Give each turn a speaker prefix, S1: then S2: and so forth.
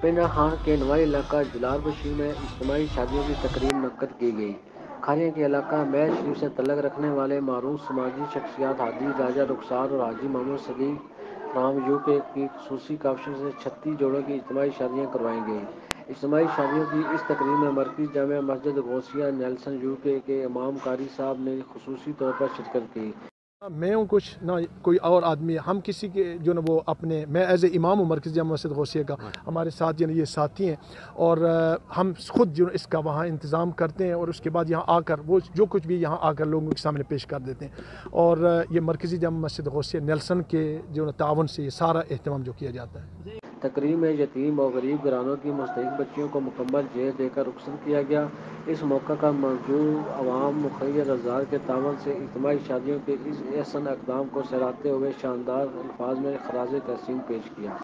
S1: پنڈا خان کے نوائی علاقہ جلال بشیر میں اجتماعی شادیوں کی تقریب منعقد کی گئی۔ کھاریاں کے علاقہ میل شریف سے تعلق رکھنے والے معروف سماجی شخصیات حاجی راجہ رخسار اور حاجی محمد صدیق رام یو کے کی خصوصی کاوشوں سے 36 جوڑوں کی اجتماعی شادیاں کروائی گئیں۔ اجتماعی شادیوں کی اس تقریب میں مرکزی جامع مسجد غوثیہ نیلسن یو کے امام قاری صاحب نے خصوصی طور پر شرکت کی۔
S2: میں ہوں کچھ نہ کوئی اور آدمی، ہم کسی کے جو نا وہ اپنے، میں ایز اے امام ہوں مرکزی جامع مسجد غوثیہ کا، ہمارے ساتھ یہ ساتھی ہیں اور ہم خود جو اس کا وہاں انتظام کرتے ہیں اور اس کے بعد یہاں آ کر وہ جو کچھ بھی یہاں آ کر لوگوں کے سامنے پیش کر دیتے ہیں، اور یہ مرکزی جامع مسجد غوثیہ نیلسن کے جو تعاون سے یہ سارا اہتمام جو کیا جاتا ہے۔
S1: تقریب میں یتیم اور غریب گھرانوں کی مستحق بچیوں کو مکمل جہیز دے کر رخصت کیا گیا۔ اس موقع پر موجود عوام مخیر ازار کے تعاون سے اجتماعی شادیوں کے اس احسن اقدام کو سراہتے ہوئے شاندار الفاظ میں خراج تحسین پیش کیا۔